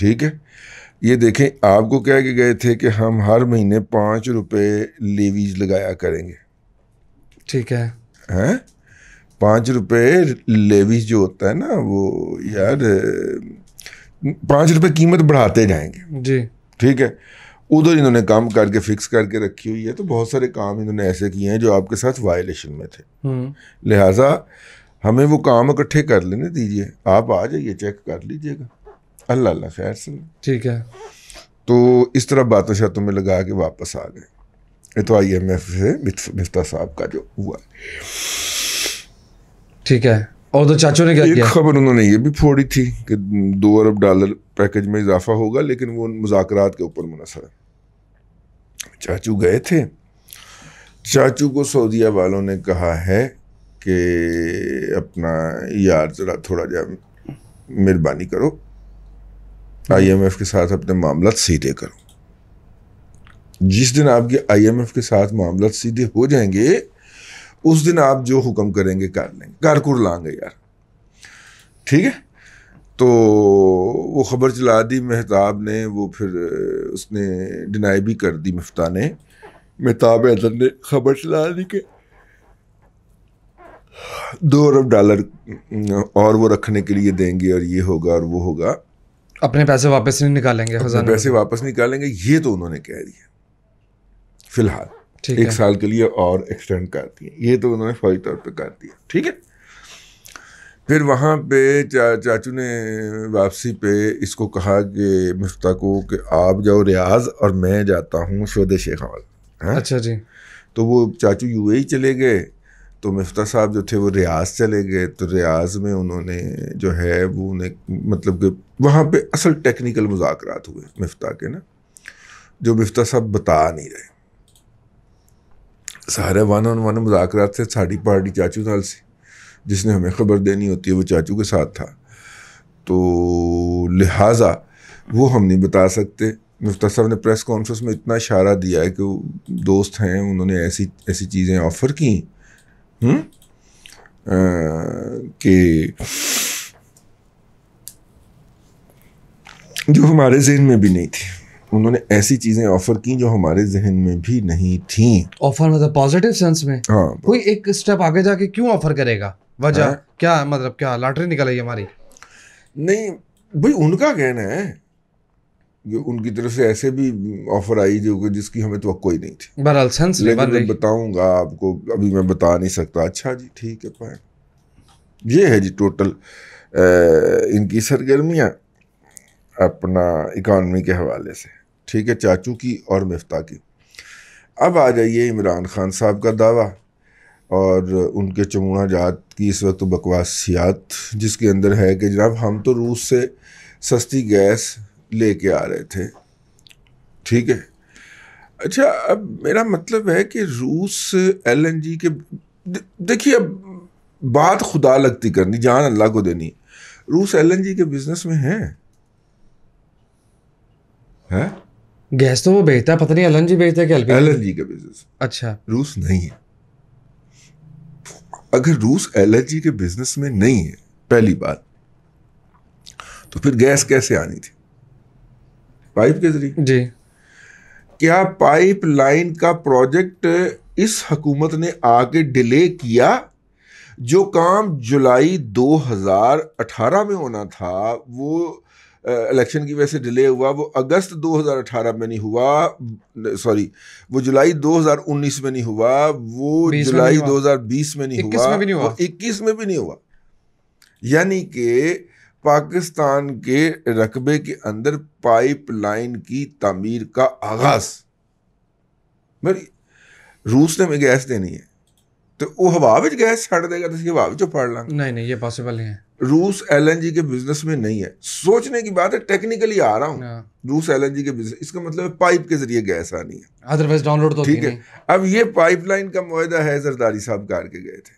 ٹھیک ہے. یہ دیکھیں آپ کو کہہ کے گئے تھے کہ ہم ہر مہینے 5 روپے لیویز لگایا کریں گے. ٹھیک ہے. 5 روپے لیویز جو ہوتا ہے نا وہ یار 5 روپے قیمت بڑھاتے جائیں گے جی. ٹھیک ہے. ادھر انہوں نے کام کر کے فکس کر کے رکھی ہوئی ہے. تو بہت سارے کام انہوں نے ایسے کیے ہیں جو آپ کے ساتھ وائلیشن میں تھے. لہٰذا ہمیں وہ کام اکٹھے کر لینے دیجیے. آپ آ جائیے چیک کر لیجیے گا. اللہ خیر سے. ٹھیک ہے. تو اس طرح باتوں شاتوں میں لگا کے واپس آ گئے. یہ تو IMF سے مفتاح صاحب کا جو ہوا. ٹھیک ہے. اور تو چاچو نے کیا کیا؟ ایک خبر انہوں نے یہ بھی پھوڑی تھی کہ $2 ارب پیکج میں اضافہ ہوگا, لیکن وہ مذاکرات کے اوپر منحصر ہے. چاچو گئے تھے. چاچو کو سعودیہ والوں نے کہا ہے کہ اپنا یار ذرا تھوڑا جا مہربانی کرو, IMF کے ساتھ اپنے معاملات سیدھے کرو. جس دن آپ کے IMF کے ساتھ معاملات سیدھے ہو جائیں گے اس دن آپ جو حکم کریں گے کر لیں گے, کار لائیں گے یار. ٹھیک ہے. تو وہ خبر چلا دی مہتاب نے. وہ پھر اس نے ڈینائی بھی کر دی. مفتاح نے, مہتاب حیدر نے خبر چلا دی کہ $2 ارب اور وہ رکھنے کے لیے دیں گے اور یہ ہوگا اور وہ ہوگا. اپنے پیسے واپس نہیں نکالیں گے, اپنے پیسے واپس نکالیں گے. یہ تو انہوں نے کہہ دیا فی الحال. 1 سال کے لیے اور ایکسٹینڈ کر دیا. یہ تو انہوں نے فوری طور پہ کر دیا. ٹھیک ہے. پھر وہاں پہ چاچو نے واپسی پہ اس کو کہا کہ مفتاح کو کہ آپ جاؤ ریاض اور میں جاتا ہوں شہد شیخ عمر. اچھا جی. تو وہ چاچو UAE چلے گئے. تو مفتاح صاحب جو تھے وہ ریاض چلے گئے. تو ریاض میں انہوں نے جو ہے وہ مطلب کہ وہاں پہ اصل ٹیکنیکل مذاکرات ہوئے مفتاح کے نا, جو مفتاح صاحب بتا نہیں رہے. سارے 1-on-1 مذاکرات سے ساڑی پارٹی چاچو نال سے, جس نے ہمیں خبر دینی ہوتی ہے وہ چاچو کے ساتھ تھا. تو لہٰذا وہ ہم نہیں بتا سکتے. مفتاح صاحب نے پریس کانفرنس میں اتنا اشارہ دیا ہے کہ وہ دوست ہیں, انہوں نے ایسی چیزیں آفر کی کہ جو ہمارے ذہن میں بھی نہیں تھی. انہوں نے ایسی چیزیں آفر کی جو ہمارے ذہن میں بھی نہیں تھیں. آفر مطلب پازیٹیو سینس میں؟ ہاں. کوئی ایک اسٹیپ آگے جا کے کیوں آفر کرے گا؟ وجہ کیا, مطلب کیا لاٹری نکل آئی ہماری؟ نہیں بھائی, ان کا کہنا ہے کہ ان کی طرف سے ایسے بھی آفر آئی جو جس کی ہمیں توقع ہی نہیں تھی. بہرحال سینس لیکن میں بتاؤں گا آپ کو, ابھی میں بتا نہیں سکتا. اچھا جی ٹھیک ہے. فائن. یہ ہے جی ٹوٹل ان کی سرگرمیاں اپنا اکانومی کے حوالے سے. ٹھیک ہے, چاچو کی اور مفتاح کی. اب آ جائیے عمران خان صاحب کا دعویٰ اور ان کے چمونا جات کی اس وقت بکواسیات, جس کے اندر ہے کہ جناب ہم تو روس سے سستی گیس لے کے آ رہے تھے. ٹھیک ہے. اچھا اب میرا مطلب ہے کہ روس LNG کے, دیکھیے اب بات خدا لگتی کرنی, جان اللہ کو دینی. روس LNG کے بزنس میں ہے گیس تو وہ بیچتا ہے, پتہ نہیں LNG بیچتا ہے کہ LNG کا بزنس. اچھا. روس نہیں ہے. اگر روس LNG کے بزنس میں نہیں ہے پہلی بات, تو پھر گیس کیسے آنی تھی؟ پائپ کے ذریعے. جی. کیا پائپ لائن کا پروجیکٹ اس حکومت نے آ کے ڈیلے کیا؟ جو کام جولائی 2018 میں ہونا تھا وہ الیکشن کی وجہ سے ڈیلے ہوا. وہ اگست 2018 میں نہیں ہوا, سوری وہ جولائی 2019 میں نہیں ہوا, وہ جولائی 2020 میں نہیں ہوا, وہ 21 میں بھی نہیں ہوا. یعنی کہ پاکستان کے رقبے کے اندر پائپ لائن کی تعمیر کا آغاز, روس نے ہمیں گیس دینی ہے تو وہ ہوا وچ گیس چھڑ دے گا تو ہوا وچ پڑ لیں گے. نہیں یہ پاسبل نہیں ہے. روس LNG کے بزنس میں نہیں ہے. سوچنے کی بات ہے, ٹیکنیکلی آ رہا ہوں. روس LNG کے بزنس, اس کا مطلب پائپ کے ذریعے گیس آنی ہے, ادروائز ڈاؤن لوڈ تو ٹھیک ہے. اب یہ پائپ لائن کا معاہدہ ہے زرداری صاحب کر کے گئے تھے.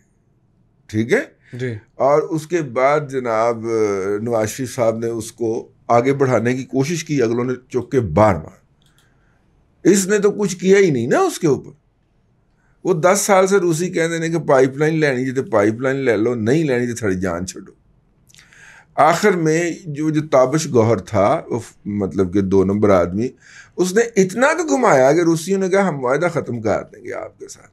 ٹھیک ہے جی. اور اس کے بعد جناب نواز شریف صاحب نے اس کو آگے بڑھانے کی کوشش کی, اگلوں نے چوک کے بار. اس نے تو کچھ کیا ہی نہیں نا اس کے اوپر. وہ 10 سال سے روسی کہتے ہیں کہ پائپ لائن لینی جی تو پائپ لائن لے لو, نہیں لینی تو تھوڑی جان چھوڑو. آخر میں جو تابش گوہر تھا مطلب کہ 2 نمبر آدمی, اس نے اتنا تو گھمایا کہ روسیوں نے کہا ہم معاہدہ ختم کر دیں گے آپ کے ساتھ,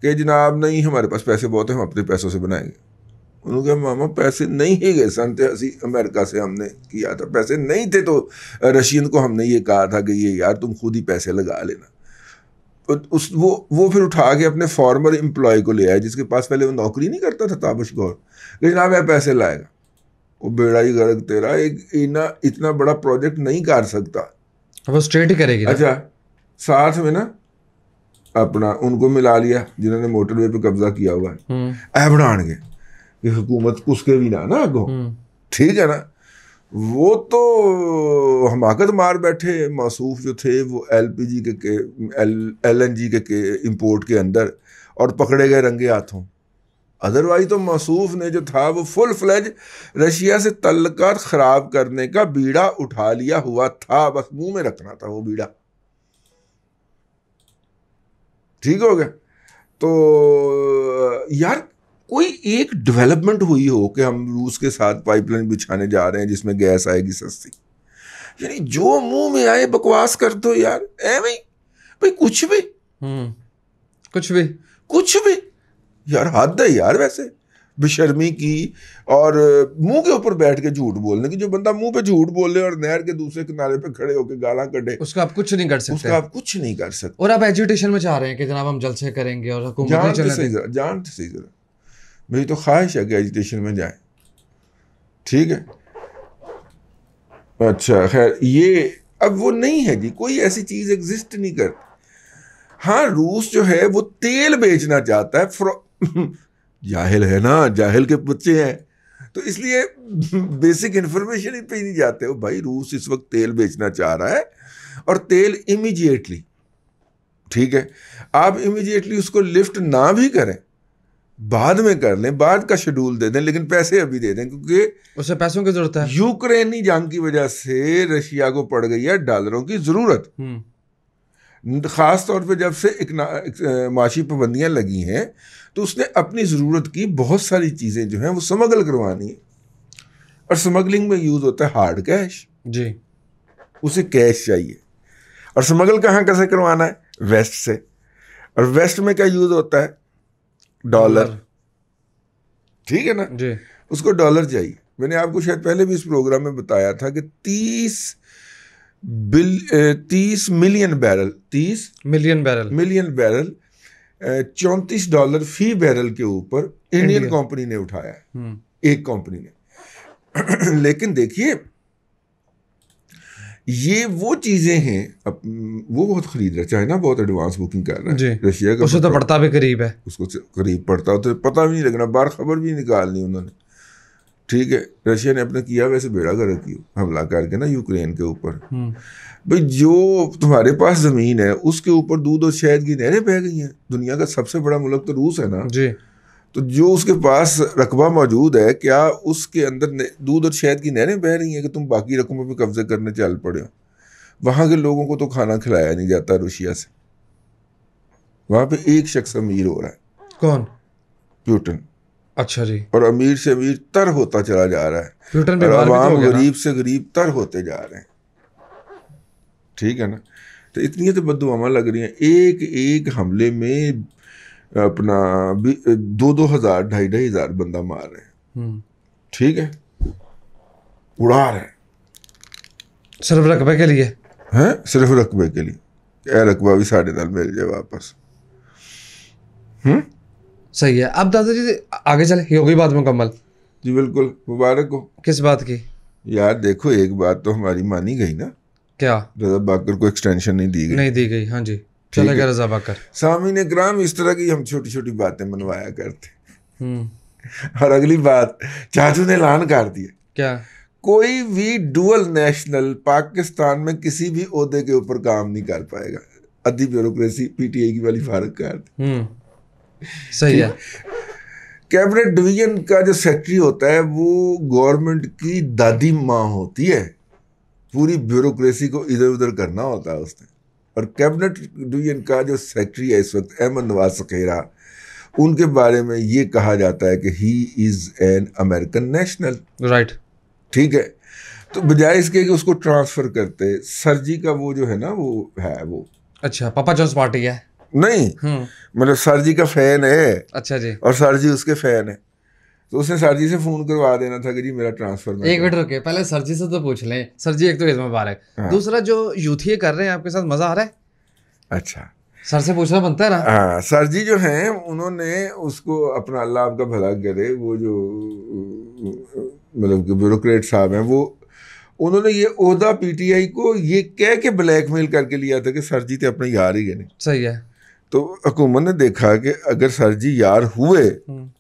کہ جناب نہیں ہمارے پاس پیسے بہت ہیں, ہم اپنے پیسوں سے بنائیں گے. انہوں نے کہا ماما پیسے نہیں ہی گئے, سن 80 امریکہ سے ہم نے کیا تھا, پیسے نہیں تھے تو رشین کو ہم نے یہ کہا تھا کہ یہ یار تم خود ہی پیسے لگا لینا. وہ پھر اٹھا کے اپنے فارمر امپلائی کو لے آئے جس کے پاس پہلے وہ نوکری نہیں کرتا تھا, تابش گوہر, کہ جناب یہ پیسے لائے گا. وہ بیڑا ہی غرق تیرا, اتنا بڑا پروجیکٹ نہیں کر سکتا, وہ اسٹریٹ ہی کرے گی. اچھا ساتھ میں نا اپنا ان کو ملا لیا جنہوں نے موٹر وے پہ قبضہ کیا ہوا ہے, اے بڑھان گے کہ حکومت کس کے بھی نہ اگوں, ٹھیک ہے نا. وہ تو حماقت مار بیٹھے موصوف جو تھے وہ LNG کے امپورٹ کے اندر, اور پکڑے گئے رنگے ہاتھوں. ادروائز تو موصوف نے جو تھا وہ فل فلیج رشیا سے تعلقات خراب کرنے کا بیڑا اٹھا لیا ہوا تھا, بس منہ میں رکھنا تھا وہ بیڑا. ٹھیک ہو گیا. تو یار کوئی ایک ڈیولپمنٹ ہوئی ہو کہ ہم روس کے ساتھ پائپ لائن بچھانے جا رہے ہیں جس میں گیس آئے گی سستی, یعنی جو منہ میں آئے بکواس کر دو یار. بھائی کچھ بھی یار, حد ہے یار ویسے بے شرمی کی, اور منہ کے اوپر بیٹھ کے جھوٹ بولنے کی. جو بندہ منہ پہ جھوٹ بولے اور نہر کے دوسرے کنارے پہ کھڑے ہو کے گالاں کڈے, اس کا آپ کچھ نہیں کر سکتے. اور آپ ایجوٹیشن میں چاہ رہے ہیں کہ جناب ہم جلسے کریں گے اور حکومت نہیں چلنے دیں گے. جانتے صحیح ذرا, میری تو خواہش ہے کہ ایجوٹیشن میں جائیں, ٹھیک ہے. اچھا خیر, یہ اب وہ نہیں ہے جی, کوئی ایسی چیز ایگزسٹ نہیں کرتی. ہاں روس جو ہے وہ تیل بیچنا چاہتا ہے, جاہل ہے نا, جاہل کے بچے ہیں, تو اس لیے بیسک انفارمیشن ہی پہ نہیں جاتے. بھائی روس اس وقت تیل بیچنا چاہ رہا ہے, اور تیل امیجیٹلی, ٹھیک ہے, آپ امیجیٹلی اس کو لفٹ نہ بھی کریں, بعد میں کر لیں, بعد کا شیڈول دے دیں, لیکن پیسے ابھی دے دیں, کیونکہ اسے پیسوں کی ضرورت ہے. یوکرینی جنگ کی وجہ سے رشیا کو پڑ گئی ہے ڈالروں کی ضرورت, خاص طور پہ جب سے معاشی پابندیاں لگی ہیں تو اس نے اپنی ضرورت کی بہت ساری چیزیں جو ہیں وہ سمگل کروانی ہیں, اور سمگلنگ میں یوز ہوتا ہے ہارڈ کیش. جی, اسے کیش چاہیے, اور سمگل کہاں کیسے کروانا ہے, ویسٹ سے, اور ویسٹ میں کیا یوز ہوتا ہے, ڈالر, ٹھیک ہے نا جی, اس کو ڈالر چاہیے. میں نے آپ کو شاید پہلے بھی اس پروگرام میں بتایا تھا کہ 30 ملین بیرل $34 فی بیرل کے اوپر انڈین کمپنی نے اٹھایا ہے, ایک کمپنی نے. لیکن دیکھیے یہ وہ چیزیں ہیں, وہ بہت خرید رہا ہے, چائنا بہت ایڈوانس بکنگ کر رہا ہے, رشیا کا اسے تو پڑتا بھی قریب ہے, اس کو قریب پڑتا ہو تو پتہ بھی نہیں لگنا, بار خبر بھی نکالنی انہوں نے, ٹھیک ہے. رشیا نے اپنے کیا ویسے بیڑا گرک کیا حملہ کر کے نا یوکرین کے اوپر. بھائی جو تمہارے پاس زمین ہے اس کے اوپر دودھ اور شہد کی نہریں بہہ گئی ہیں, دنیا کا سب سے بڑا ملک تو روس ہے نا, جی, تو جو اس کے پاس رقبہ موجود ہے, کیا اس کے اندر دودھ اور شہد کی نہریں بہہ رہی ہیں کہ تم باقی رقموں پہ قبضے کرنے چل پڑے ہو؟ وہاں کے لوگوں کو تو کھانا کھلایا نہیں جاتا روسیا سے, وہاں پہ ایک شخص امیر ہو رہا ہے. کون؟ پیوٹن. اچھا جی, اور امیر سے امیر تر ہوتا چلا جا رہا ہے, پیوٹن اور عوام غریب سے غریب تر ہوتے جا رہے ہیں, ٹھیک ہے نا. تو اتنی تو بددعاواں لگ رہی ہیں, ایک حملے میں اپنا 2,000 2,500 بندہ مار رہے ہیں, ٹھیک ہے, اڑا رہے ہیں صرف رقبے کے لیے, صرف رقبے کے لیے. اے رقبہ بھی ساڑھے نال مل جائے واپس. صحیح ہے. اب دادا جی آگے چلے, یہ ہوگی بات مکمل. جی بالکل, مبارک ہو. کس بات کی؟ یار دیکھو ایک بات تو ہماری مانی گئی نا, کیا؟ رضا باکر کو ایکسٹینشن نہیں دی گئی. ہاں جی, چلے گا رضا باکر. سامعین کرام, اس طرح کی ہم چھوٹی چھوٹی باتیں منوایا کرتے. اور اگلی بات, چاچو نے اعلان کر دیا, کیا؟ کوئی بھی ڈوئل نیشنل پاکستان میں کسی بھی عہدے کے اوپر کام نہیں کر پائے گا. ادھی بیوروکریسی پی ٹی آئی کی والی فارغ کر دی. صحیح ہے. کیبنٹ ڈویژن کا جو سیکٹری ہوتا ہے وہ گورنمنٹ کی دادی ماں ہوتی ہے, پوری بیوروکریسی کو ادھر ادھر کرنا ہوتا ہے اس نے. اور کیبنٹ ڈویژن کا جو سیکٹری ہے اس وقت احمد نواز سکھیرا, ان کے بارے میں یہ کہا جاتا ہے کہ he is an American national. Right. ٹھیک ہے. تو بجائے اس کے کہ اس کو ٹرانسفر کرتے, سر جی کا وہ جو ہے نا وہ ہے وہ اچھا پاپا جونس پارٹی ہے نہیں, مطلب سر جی کا فین ہے. اچھا جی. اور سر جی اس کے فین ہے, تو اس نے سر جی سے فون کروا دینا تھا کہ جی میرا ٹرانسفر. ایک منٹ رکے, پہلے سر جی سے تو پوچھ لیں. سر جی ایک تو عید مبارک, دوسرا جو یوتھی کر رہے ہیں آپ کے ساتھ مزہ آ رہا ہے؟ اچھا سر سے پوچھنا بنتا ہے نا. ہاں, سر جی جو ہیں انہوں نے اس کو اپنا اللہ آپ کا بھلا کرے, وہ جو مطلب کہ بیوروکریٹ صاحب ہیں وہ, انہوں نے یہ عہدہ پی ٹی آئی کو یہ کہہ کے بلیک میل کر کے لیا تھا کہ سر جی تے اپنے یار ہی نہیں. صحیح ہے. تو حکومت نے دیکھا کہ اگر سر جی یار ہوئے,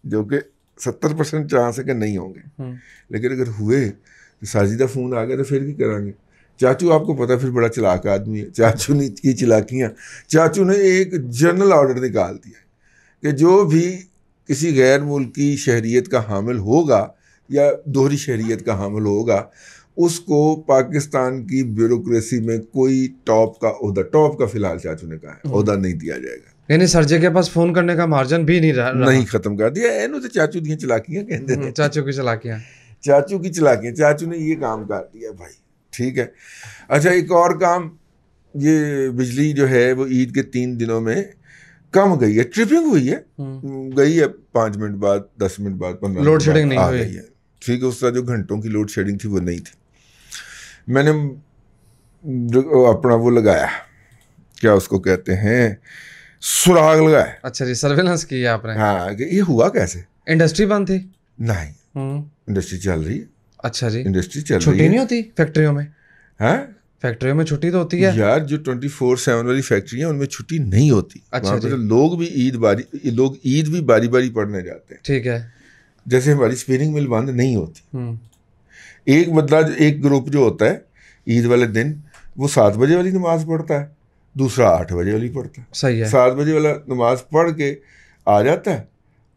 جو کہ 70% چانس ہے کہ نہیں ہوں گے, لیکن اگر ہوئے تو سر جی کا فون آ گیا تو پھر بھی کریں گے. چاچو آپ کو پتا پھر بڑا چلاک آدمی ہے, چاچو نے کی چلاکیاں, چاچو نے ایک جنرل آرڈر نکال دیا کہ جو بھی کسی غیر ملکی شہریت کا حامل ہوگا یا دوہری شہریت کا حامل ہوگا, اس کو پاکستان کی بیوروکریسی میں کوئی ٹاپ کا عہدہ, ٹاپ کا فی الحال چاچو نے کہا ہے, عہدہ نہیں دیا جائے گا. یعنی سر جی کے پاس فون کرنے کا مارجن بھی نہیں رہا, نہیں, ختم کر دیا. اینو تو چاچو دی چلاکیاں کہتے ہیں, چاچو کی چلاکیاں, چاچو کی چلاکیاں, چاچو نے یہ کام کر دیا بھائی. ٹھیک ہے. اچھا ایک اور کام, یہ بجلی جو ہے وہ عید کے 3 دنوں میں کم گئی ہے, ٹرپنگ ہوئی ہے, گئی ہے 5 منٹ بعد, 10 منٹ بعد, 15 لوڈ شیڈنگ نہیں ہوئی ہے. ٹھیک ہے, اس طرح جو گھنٹوں کی لوڈ شیڈنگ تھی وہ نہیں تھی. میں نے اپنا وہ لگایا, کیا اس کو کہتے ہیں, سراغ لگایا. اچھا جی, سرویلنس کی ہے آپ نے. ہاں, کہ یہ ہوا کیسے. انڈسٹری بند تھی؟ نہیں, انڈسٹری چل رہی ہے. اچھا جی, انڈسٹری چل رہی ہے. چھٹی نہیں ہوتی فیکٹریوں میں؟ ہاں, فیکٹریوں میں چھٹی تو ہوتی ہے یار. جو 24/7 والی فیکٹری ہیں ان میں چھٹی نہیں ہوتی. اچھا جی. لوگ عید بھی باری باری پڑھنے جاتے ہیں. ٹھیک ہے. جیسے ہماری اسپننگ مل بند نہیں ہوتی. ایک بدلہ ایک گروپ جو ہوتا ہے عید والے دن وہ 7 بجے والی نماز پڑھتا ہے, دوسرا 8 بجے والی پڑھتا ہے. صحیح ہے. 7 بجے والا نماز پڑھ کے آ جاتا ہے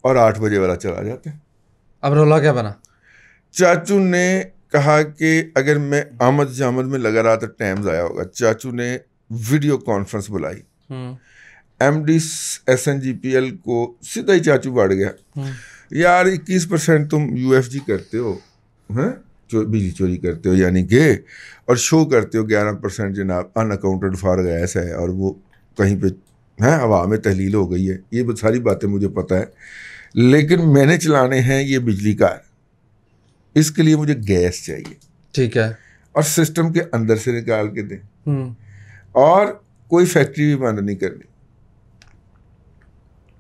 اور 8 بجے والا چلا جاتا ہے. اب رولا کیا بنا؟ چاچو نے کہا کہ اگر میں آمد جامد میں لگا رہا تو ٹائم ضائع ہوگا. چاچو نے ویڈیو کانفرنس بلائی, ایم ڈی SNGPL کو سیدھا ہی چاچو بڑھ گیا, یار 21% تم UFG کرتے ہو, بجلی چوری کرتے ہو یعنی کہ, اور شو کرتے ہو 11% جناب ان اکاؤنٹڈ فار گیس ہے, اور وہ کہیں پہ ہوا میں تحلیل ہو گئی ہے. یہ ساری باتیں مجھے پتہ ہے, لیکن میں نے چلانے ہیں یہ بجلی کار, اس کے لیے مجھے گیس چاہیے. ٹھیک ہے. اور سسٹم کے اندر سے نکال کے دیں, اور کوئی فیکٹری بھی بند نہیں کرنی.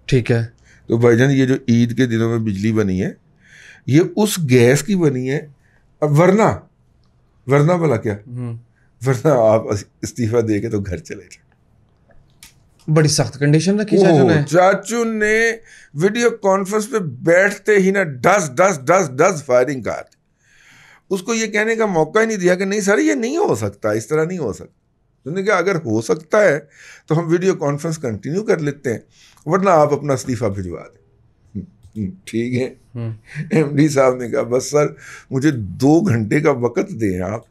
ٹھیک ہے. تو بھائی جان یہ جو عید کے دنوں میں بجلی بنی ہے یہ اس گیس کی بنی ہے. اب ورنہ بلا کیا, ورنہ آپ استعفیٰ دے کے تو گھر چلے جائیں. بڑی سخت کنڈیشن رکھی چاچو نے ویڈیو کانفرنس پہ بیٹھتے ہی نا 10 فائرنگ کار. اس کو یہ کہنے کا موقع ہی نہیں دیا کہ نہیں سر یہ نہیں ہو سکتا, اس طرح نہیں ہو سکتا. انہوں نے کہا اگر ہو سکتا ہے تو ہم ویڈیو کانفرنس کنٹینیو کر لیتے ہیں, ورنہ آپ اپنا استعفیٰ بھجوا دیں. ٹھیک ہے. MD صاحب نے کہا بس سر مجھے 2 گھنٹے کا وقت دیں آپ,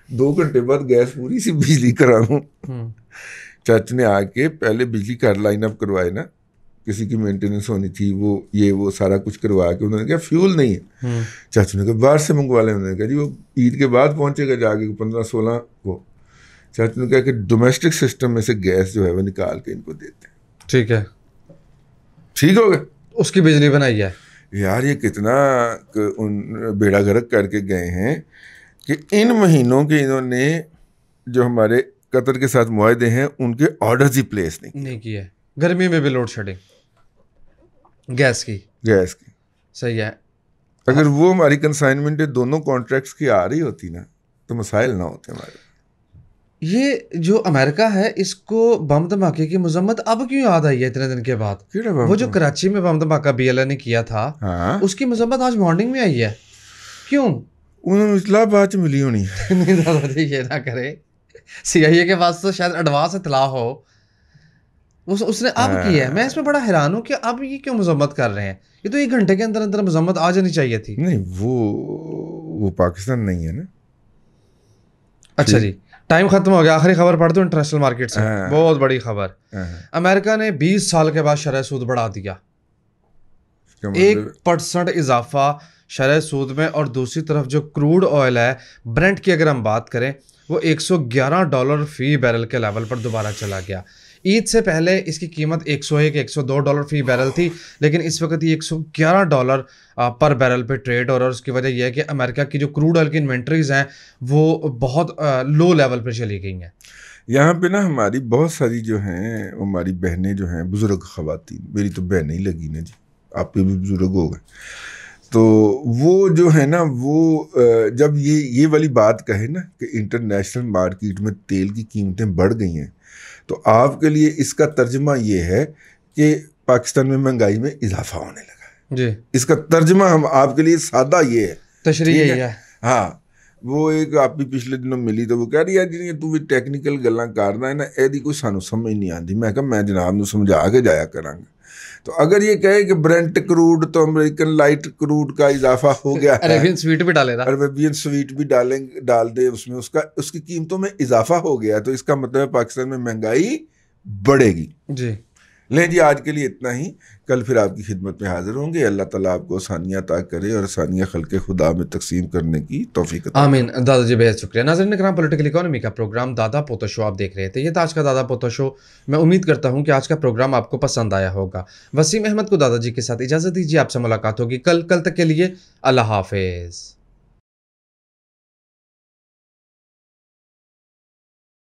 2 گھنٹے بعد گیس پوری سی بجلی کرا دوں. چاچو نے آ کے پہلے بجلی کار لائن اپ کروائے نا, کسی کی مینٹیننس ہونی تھی, وہ سارا کچھ کروا کے انہوں نے کہا فیول نہیں ہے. چاچو نے کہا باہر سے منگوا لیں. انہوں نے کہا جی وہ عید کے بعد پہنچے گا جا کے 15-16 کو. چاچو نے کہا کہ ڈومیسٹک سسٹم میں سے گیس جو ہے وہ نکال کے ان کو دیتے ہیں. ٹھیک ہے. ٹھیک ہو گیا. اس کی بجلی بنائی ہے. یار یہ کتنا بیڑا گرک کر کے گئے ہیں کہ ان مہینوں کے انہوں نے جو ہمارے قطر کے ساتھ معاہدے ہیں ان کے آرڈرز ہی پلیس نہیں کیے. گرمی میں بھی لوڈ شیڈنگ گیس کی. صحیح ہے. اگر وہ ہماری کنسائنمنٹ دونوں کانٹریکٹس کی آ رہی ہوتی نا تو مسائل نہ ہوتے ہمارے. یہ جو امریکہ ہے اس کو بم دھماکے کی مذمت اب کیوں یاد آئی ہے اتنے دن کے بعد؟ وہ جو کراچی میں بم دھماکہ BLA نے کیا تھا اس کی مذمت آج مارننگ میں آئی ہے. کیوں؟ انہوں نے اطلاع بعد ملی ہونی. نہیں دادا جی یہ نہ کرے, CIA کے پاس تو شاید ایڈوانس اطلاع ہو, اس نے اب کی ہے. میں اس میں بڑا حیران ہوں کہ اب یہ کیوں مذمت کر رہے ہیں. یہ تو 1 گھنٹے کے اندر اندر مذمت آ جانی چاہیے تھی. نہیں وہ پاکستان نہیں ہے نا. اچھا جی ٹائم ختم ہو گیا. آخری خبر پڑھ دوں انٹرنیشنل مارکیٹ سے, بہت بڑی خبر. امریکہ نے 20 سال کے بعد شرح سود بڑھا دیا. 1% اضافہ شرح سود میں، اور دوسری طرف جو کروڈ آئل ہے برنٹ کی اگر ہم بات کریں وہ $111 فی بیرل کے لیول پر دوبارہ چلا گیا. عید سے پہلے اس کی قیمت $102 فی بیرل تھی، لیکن اس وقت یہ $111 پر بیرل پہ ٹریڈ ہو رہا ہے. اور اس کی وجہ یہ ہے کہ امریکہ کی جو کروڈ آئل کی انوینٹریز ہیں وہ بہت لو لیول پہ چلی گئی ہیں. یہاں پہ نا ہماری بہت ساری جو ہیں ہماری بہنیں جو ہیں بزرگ خواتین، میری تو بہن ہی لگی نا جی، آپ کے بھی بزرگ ہو گئے، تو وہ جو ہے نا وہ جب یہ والی بات کہے نا کہ انٹرنیشنل مارکیٹ میں تیل کی قیمتیں بڑھ گئی ہیں، تو آپ کے لیے اس کا ترجمہ یہ ہے کہ پاکستان میں مہنگائی میں اضافہ ہونے لگا ہے جی. اس کا ترجمہ ہم آپ کے لیے سادہ یہ ہے، تشریح یہی ہے. ہاں. وہ ایک آپ بھی پچھلے دنوں ملی تو وہ کہہ رہی ہے جی تو بھی ٹیکنیکل گلاں کرنا ہے نا، ایدی کوئی سانو سمجھ نہیں آتی. میں کہا میں جناب نو سمجھا کے جایا کراں گا. تو اگر یہ کہے کہ برنٹ کروڈ تو امریکن لائٹ کروڈ کا اضافہ ہو گیا ہے، عربین سویٹ بھی ڈالے گا، عربین سویٹ بھی ڈال دے اس میں، اس کی قیمتوں میں اضافہ ہو گیا، تو اس کا مطلب ہے پاکستان میں مہنگائی بڑھے گی. جی. لیں جی آج کے لیے اتنا ہی، کل پھر آپ کی خدمت میں حاضر ہوں گے. اللہ تعالیٰ آپ کو آسانیاں عطا کرے اور آسانیاں خلق خدا میں تقسیم کرنے کی توفیق عطا کرے. آمین. دادا جی بہت شکریہ. ناظرین کرام، پولیٹیکل اکانومی کا پروگرام دادا پوتا شو آپ دیکھ رہے تھے. یہ تھا آج کا دادا پوتا شو. میں امید کرتا ہوں کہ آج کا پروگرام آپ کو پسند آیا ہوگا. وسیم احمد کو دادا جی کے ساتھ اجازت دیجیے، آپ سے ملاقات ہوگی کل تک کے لیے اللہ حافظ.